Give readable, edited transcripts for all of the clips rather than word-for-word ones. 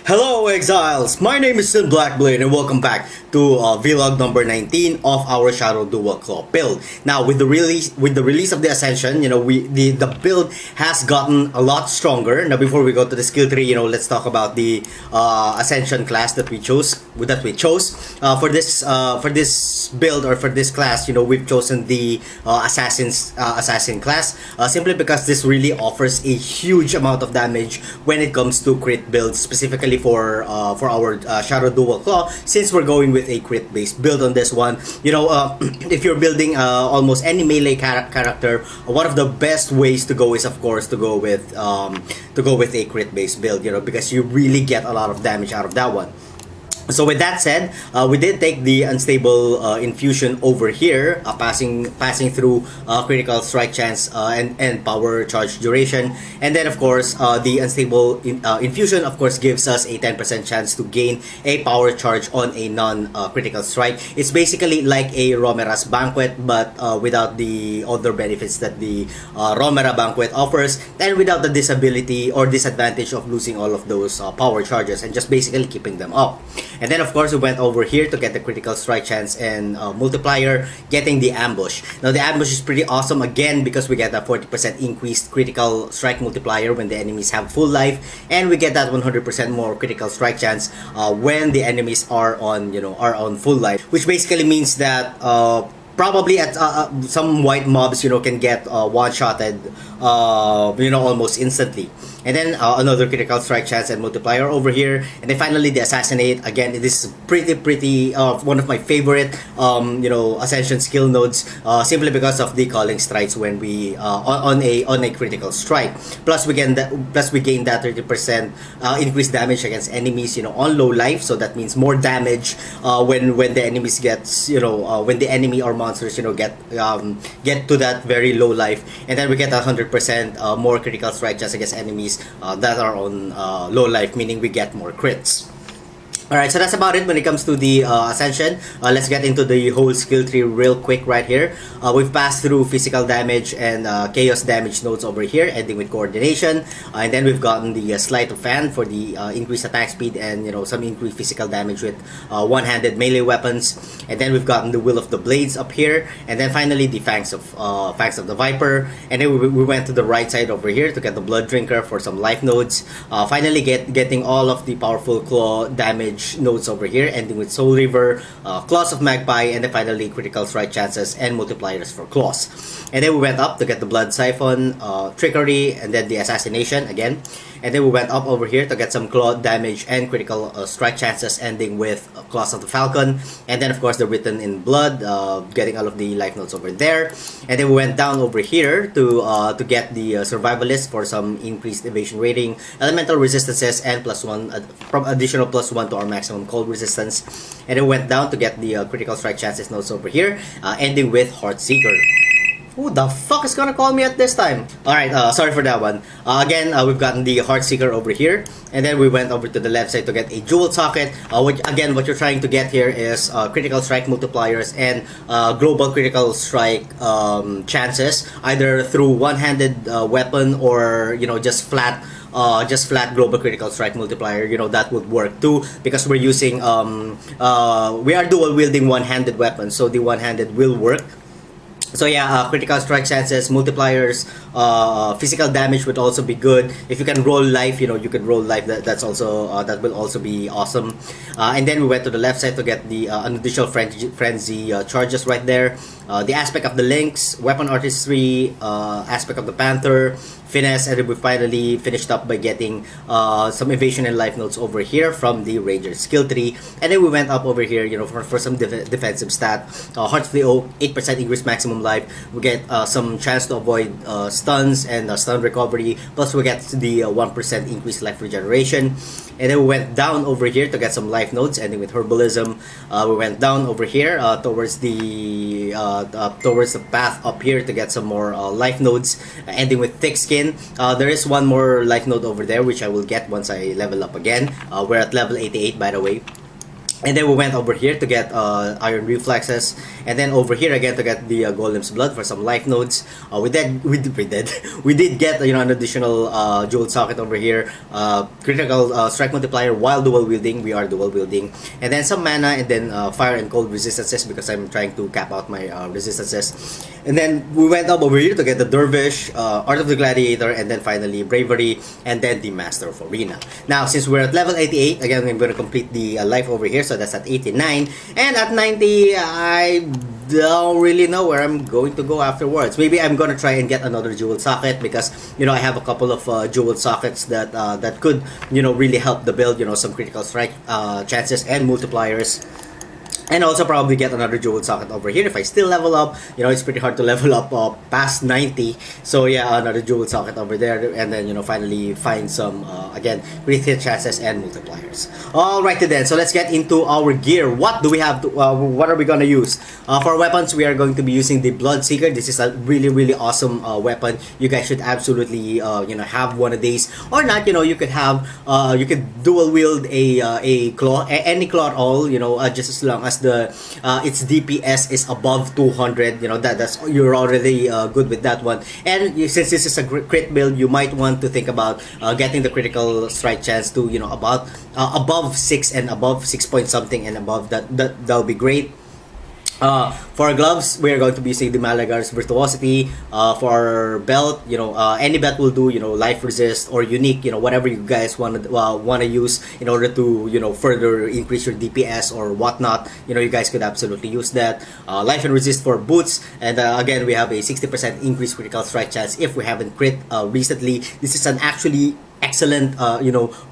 Hello Exiles, my name is Blackblade and welcome back to vlog number 19 of our Shadow Dual Claw build. Now with the release of the Ascension, the build has gotten a lot stronger. Now before we go to the skill tree, let's talk about the Ascension class that we chose. For this build, or for this class, we've chosen the Assassin class simply because this really offers a huge amount of damage when it comes to crit builds, specifically for our Shadow Dual Claw, since we're going with a crit based build on this one. If you're building almost any melee character, one of the best ways to go is of course to go with a crit based build, because you really get a lot of damage out of that one. So with that said, we did take the unstable infusion over here, passing through critical strike chance and power charge duration, and then of course the unstable infusion of course gives us a 10% chance to gain a power charge on a non-critical strike. It's basically like a Romera's Banquet, but without the other benefits that the Romera Banquet offers, and without the disability or disadvantage of losing all of those power charges and just basically keeping them up. And then of course we went over here to get the critical strike chance and multiplier, getting the ambush. Now the ambush is pretty awesome again because we get a 40% increased critical strike multiplier when the enemies have full life, and we get that 100% more critical strike chance when the enemies are on full life, which basically means that probably at some white mobs can get one-shotted almost instantly. And then another critical strike chance and multiplier over here, and then finally the assassinate. Again, it is pretty one of my favorite Ascension skill nodes, simply because of the calling strikes when we on a critical strike. Plus we gain that 30% increased damage against enemies on low life, so that means more damage when the enemies gets when the enemy or monsters get to that very low life. And then we get 100% more critical strike chance against enemies that are on low life, meaning we get more crits. Alright, so that's about it when it comes to the Ascension. Let's get into the whole skill tree real quick right here. We've passed through physical damage and chaos damage nodes over here, ending with coordination. And then we've gotten the Sleight of Hand for the increased attack speed and some increased physical damage with one-handed melee weapons. And then we've gotten the Will of the Blades up here. And then finally the Fangs of the Viper. And then we went to the right side over here to get the Blood Drinker for some life nodes. Finally getting all of the powerful claw damage nodes over here, ending with Soul River, Claws of Magpie, and then finally critical strike chances and multipliers for claws. And then we went up to get the Blood Siphon, Trickery, and then the Assassination again. And then we went up over here to get some claw damage and critical strike chances, ending with Claws of the Falcon. And then of course the Written in Blood, getting all of the life notes over there. And then we went down over here to get the Survivalist for some increased evasion rating, elemental resistances, and additional +1 to our maximum cold resistance. And then we went down to get the critical strike chances notes over here, ending with Heartseeker. Who the fuck is gonna call me at this time? Alright, sorry for that one. Again, we've gotten the Heartseeker over here. And then we went over to the left side to get a Jewel Socket. Which, again, what you're trying to get here is critical strike multipliers and global critical strike chances, either through one-handed weapon or, just flat global critical strike multiplier. That would work too, because we're using we are dual wielding one-handed weapons, so the one-handed will work. So yeah, critical strike chances, multipliers, physical damage would also be good. If you can roll life, you could roll life. That will also be awesome. And then we went to the left side to get the unadditional frenzy charges right there. The aspect of the Lynx, weapon artistry, aspect of the Panther, finesse, and then we finally finished up by getting some evasion and life notes over here from the Ranger skill tree. And then we went up over here, for some defensive stat. Heart of the Oak, 8% increased maximum life. We get some chance to avoid stuns and stun recovery. Plus we get the 1% increased life regeneration. And then we went down over here to get some life nodes, ending with Herbalism. We went down over here towards the path up here to get some more life nodes, ending with Thick Skin. There is one more life node over there, which I will get once I level up again. We're at level 88, by the way. And then we went over here to get iron reflexes, and then over here again to get the golem's blood for some life nodes. We did get an additional jewel socket over here, critical strike multiplier while dual wielding. We are dual wielding, and then some mana, and then fire and cold resistances because I'm trying to cap out my resistances. And then we went up over here to get the dervish, art of the gladiator, and then finally bravery, and then the master of arena. Now since we're at level 88, again I'm going to complete the life over here. So that's at 89, and at 90 I don't really know where I'm going to go afterwards. Maybe I'm gonna try and get another jewel socket because I have a couple of jewel sockets that that could really help the build. Some critical strike chances and multipliers. And also probably get another jewel socket over here if I still level up. It's pretty hard to level up past 90. So yeah, another jewel socket over there, and then finally find some again critical chances and multipliers. Alrighty then, so let's get into our gear. What do we have to? What are we gonna use for weapons? We are going to be using the Bloodseeker. This is a really awesome weapon. You guys should absolutely have one of these, or not. You could have you could dual wield a claw, any claw at all. Just as long as the its DPS is above 200, that's you're already good with that one. And since this is a crit build, you might want to think about getting the critical strike chance to about above 6 and above 6 point something and above that'll be great. For gloves, we are going to be using the Malagar's Virtuosity. For our belt, any belt will do. Life resist or unique. Whatever you guys want to use in order to further increase your DPS or whatnot. You guys could absolutely use that. Life and resist for boots, and again we have a 60% increased critical strike chance if we haven't crit recently. This is an actually excellent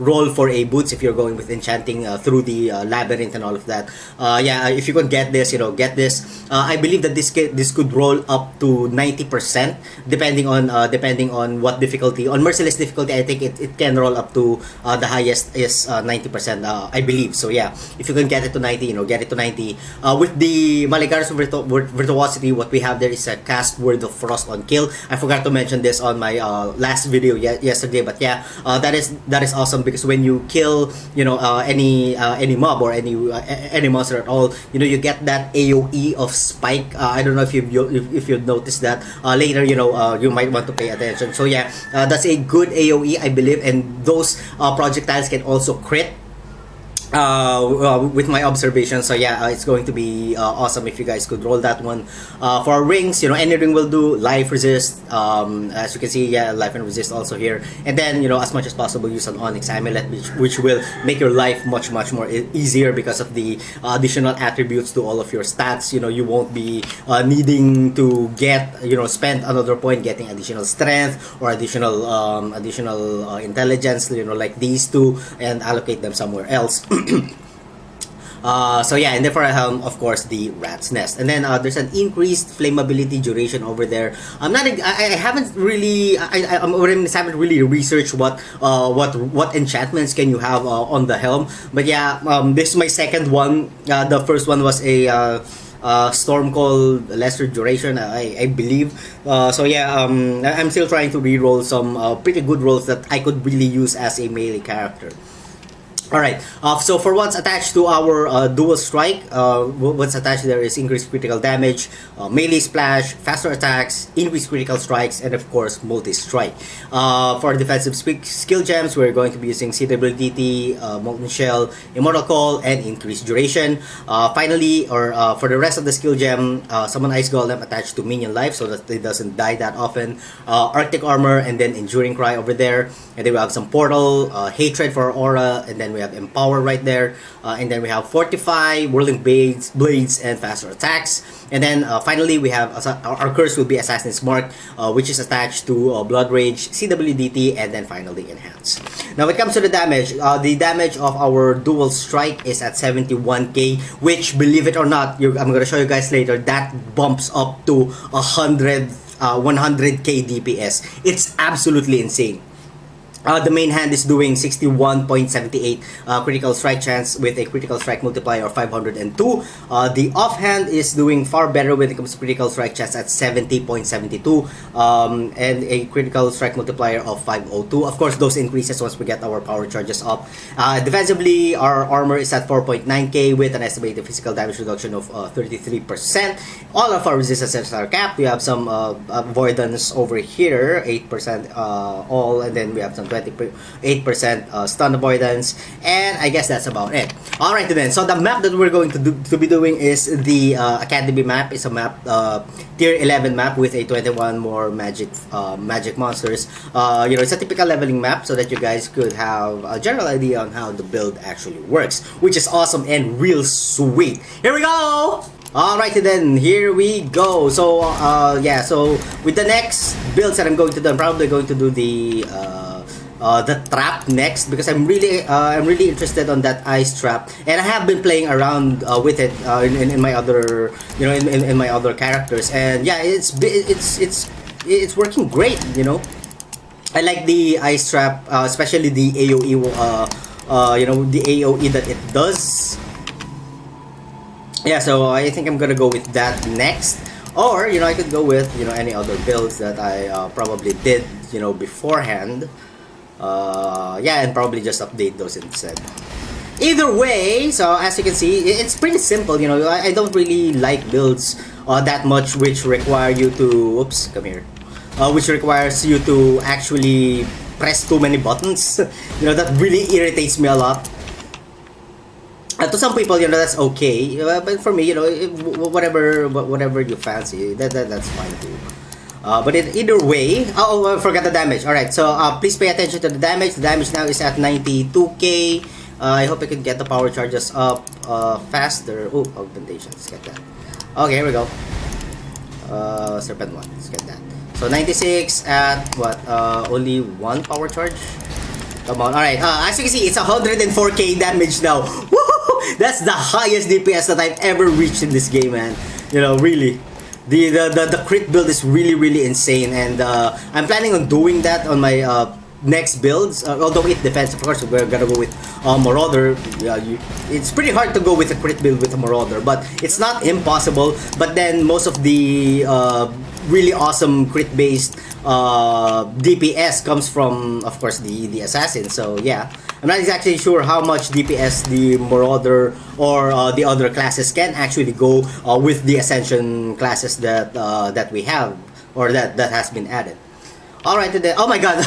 role for a boots if you're going with enchanting through the labyrinth and all of that. If you could get this, get this. I believe that this could roll up to 90% depending on what difficulty. On merciless difficulty, I think it can roll up to the highest is 90%, I believe. So yeah, if you can get it to 90, get it to 90. With the Maligar's Virtuosity, what we have there is a cast Word of Frost on kill. I forgot to mention this on my last video yesterday, but yeah, that is awesome because when you kill any mob or any monster at all, you get that AOE of spike. I don't know if you've noticed that. Later you might want to pay attention. So yeah, that's a good AOE, I believe, and those projectiles can also crit. With my observation. So yeah, it's going to be awesome if you guys could roll that one. For rings, any ring will do. Life resist, as you can see, yeah, life and resist also here. And then as much as possible use an Onyx amulet, which will make your life much more easier because of the additional attributes to all of your stats. You won't be needing to get spend another point getting additional strength or additional intelligence, like these two, and allocate them somewhere else. So yeah, and then for a helm, of course, the rat's nest, and then there's an increased flammability duration over there. I haven't really haven't really researched what enchantments can you have on the helm, but yeah, this is my second one. The first one was a storm called lesser duration, I believe. So yeah, I'm still trying to re-roll some pretty good rolls that I could really use as a melee character. Alright, so for what's attached to our dual strike, what's attached there is increased critical damage, melee splash, faster attacks, increased critical strikes, and of course multi-strike. For defensive skill gems, we're going to be using CWDT, Molten Shell, Immortal Call, and increased duration. Finally, for the rest of the skill gem, Summon Ice Golem attached to minion life so that it doesn't die that often, Arctic Armor, and then Enduring Cry over there. And then we have some Portal, Hatred for Aura, and then we have Empower right there, and then we have Fortify, Whirling Blades, and faster attacks. And then finally we have our curse will be Assassin's Mark, which is attached to Blood Rage, CWDT, and then finally Enhance. Now when it comes to the damage of our dual strike is at 71k, which, believe it or not, I'm gonna show you guys later, that bumps up to 100k DPS. It's absolutely insane. The main hand is doing 61.78 critical strike chance with a critical strike multiplier of 502. The offhand is doing far better when it comes to critical strike chance at 70.72 and a critical strike multiplier of 502. Of course, those increases once we get our power charges up. Defensively, our armor is at 4.9k with an estimated physical damage reduction of 33%. All of our resistances are capped. We have some avoidance over here, 8% all, and then we have some 28% stun avoidance, and I guess that's about it. Alright then, so the map that we're going to be doing is the Academy map. It's a map, tier 11 map with a 21 more magic monsters. You know, it's a typical leveling map so that you guys could have a general idea on how the build actually works, which is awesome and real sweet. Here we go! Alrighty then, here we go. So yeah, so with the next builds that I'm going to do, I'm probably going to do the trap next, because I'm really interested on that ice trap, and I have been playing around with it in my other, you know, in my other characters, and yeah, it's working great. You know, I like the ice trap, especially the AOE. You know, the AOE that it does. Yeah, so I think I'm gonna go with that next, or you know, I could go with, you know, any other builds that I probably did, you know, beforehand. Yeah, and probably just update those instead. Either way, so as you can see, it's pretty simple. You know, I don't really like builds that much which require you to, oops, come here, which requires you to actually press too many buttons. You know, that really irritates me a lot. To some people, you know, that's okay, but for me, you know, whatever you fancy, that's fine too. But either way, I forgot the damage. Alright, so please pay attention to the damage. The damage now is at 92k. I hope I can get the power charges up faster. Oh, augmentation, let's get that. Okay, here we go. Serpent 1, let's get that. So 96 at what? Only one power charge? Come on, alright. As you can see, it's 104k damage now. Woohoo! That's the highest DPS that I've ever reached in this game, man. You know, really. The crit build is really insane, and I'm planning on doing that on my next builds. Although it depends, of course, we're gonna go with Marauder. It's pretty hard to go with a crit build with a Marauder, but it's not impossible. But then most of the really awesome crit based DPS comes from, of course, the assassin. So yeah, I'm not exactly sure how much DPS the Marauder or the other classes can actually go with the Ascension classes that we have, or that has been added. Alright, then, oh my god,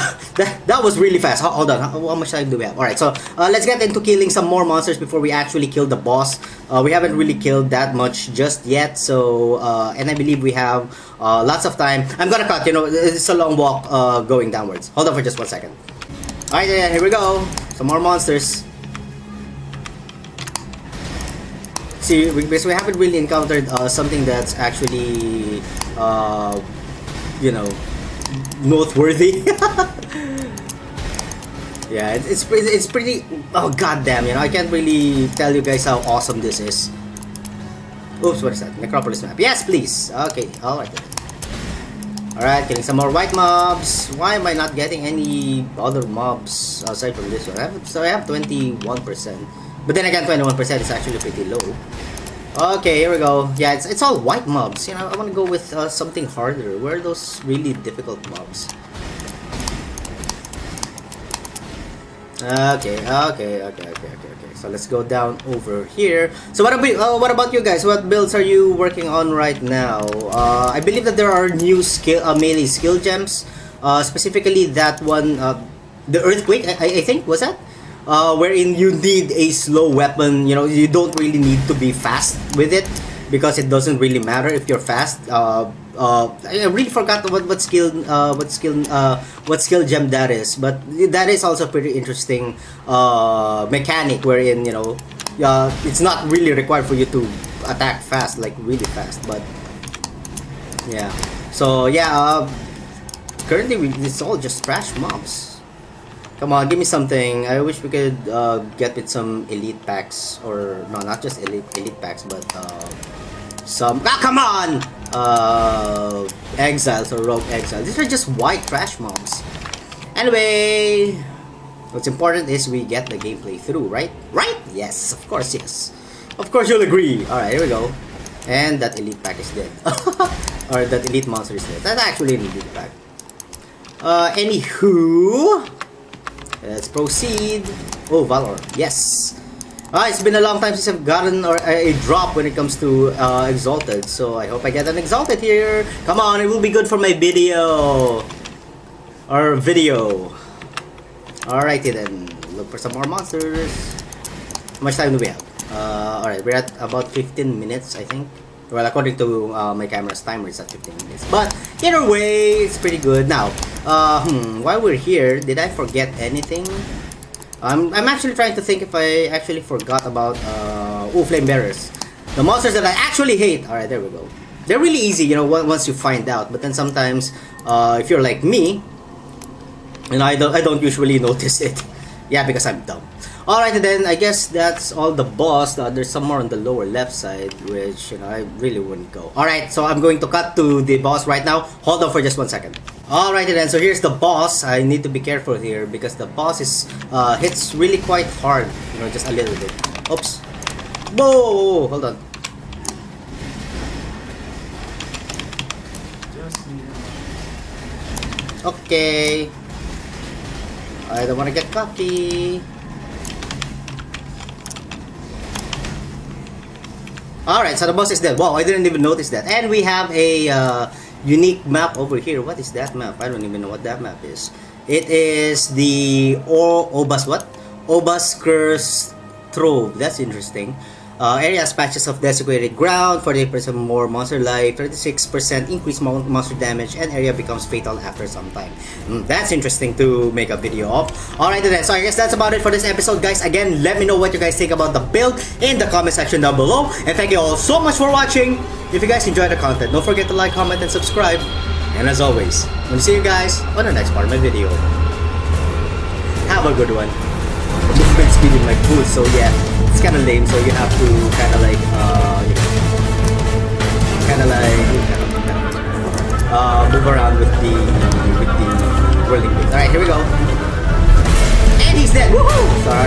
that was really fast. Hold on, how much time do we have? Alright, so let's get into killing some more monsters before we actually kill the boss. We haven't really killed that much just yet, so and I believe we have lots of time. I'm gonna cut, you know, it's a long walk going downwards. Hold on for just 1 second. Alright, then, here we go. Some more monsters. See, because we haven't really encountered something that's actually, you know, noteworthy. Yeah, it's pretty. Oh goddamn! You know, I can't really tell you guys how awesome this is. Oops, what is that? Necropolis map. Yes, please. Okay, all right. All right, getting some more white mobs. Why am I not getting any other mobs aside from this one? I have 21%, but then again, 21% is actually pretty low. Okay, here we go. Yeah, it's all white mobs. You know, I want to go with something harder. Where are those really difficult mobs? Okay. So let's go down over here. So what about you guys? What builds are you working on right now? I believe that there are new melee skill gems. Specifically that one, the Earthquake. I think was that. Wherein you need a slow weapon. You know, you don't really need to be fast with it, because it doesn't really matter if you're fast. I really forgot what skill gem that is, but that is also pretty interesting mechanic, wherein, you know, it's not really required for you to attack fast, like really fast, but yeah. So yeah, currently it's all just trash mobs. Come on, give me something. I wish we could get with some elite packs, or no, not just elite packs, but some. Come on! Exiles or rogue exiles. These are just white trash mobs. Anyway, what's important is we get the gameplay through, right? Right? Yes, of course, yes. Of course you'll agree. Alright, here we go. And that elite pack is dead. Or that elite monster is dead. That's actually an elite pack. Anywho, let's proceed. Oh, Valor. Yes. It's been a long time since I've gotten a drop when it comes to Exalted. So I hope I get an Exalted here. Come on, it will be good for my video. Alrighty then. Look for some more monsters. How much time do we have? Alright, we're at about 15 minutes, I think. Well, according to my camera's timer, it's at 15 minutes. But either way, it's pretty good. Now, while we're here, did I forget anything? I'm actually trying to think if I actually forgot about Flame Bearers. The monsters that I actually hate. Alright, there we go. They're really easy, you know, once you find out. But then sometimes, if you're like me, and I don't usually notice it. Yeah, because I'm dumb. Alright, and then I guess that's all the boss. There's some more on the lower left side, which, you know, I really wouldn't go. Alright, so I'm going to cut to the boss right now. Hold on for just 1 second. Alright, then, so here's the boss. I need to be careful here because the boss is hits really quite hard. You know, just a little bit. Oops. Whoa, hold on. Okay. I don't want to get cocky. Alright, so the boss is dead. Wow, I didn't even notice that. And we have a unique map over here. What is that map? I don't even know what that map is. It is the Obas Curse Trove. That's interesting. Areas patches of desecrated ground, 48% more monster life, 36% increased monster damage, and area becomes fatal after some time. That's interesting to make a video of. Alright then, so I guess that's about it for this episode, guys. Again, let me know what you guys think about the build in the comment section down below. And thank you all so much for watching. If you guys enjoyed the content, don't forget to like, comment, and subscribe. And as always, I'm gonna see you guys on the next part of my video. Have a good one. Movement speed in my food, so yeah, it's kind of lame. So you have to kind of like, move around with the whirling blades. All right, here we go. And he's dead. Woohoo! Sorry.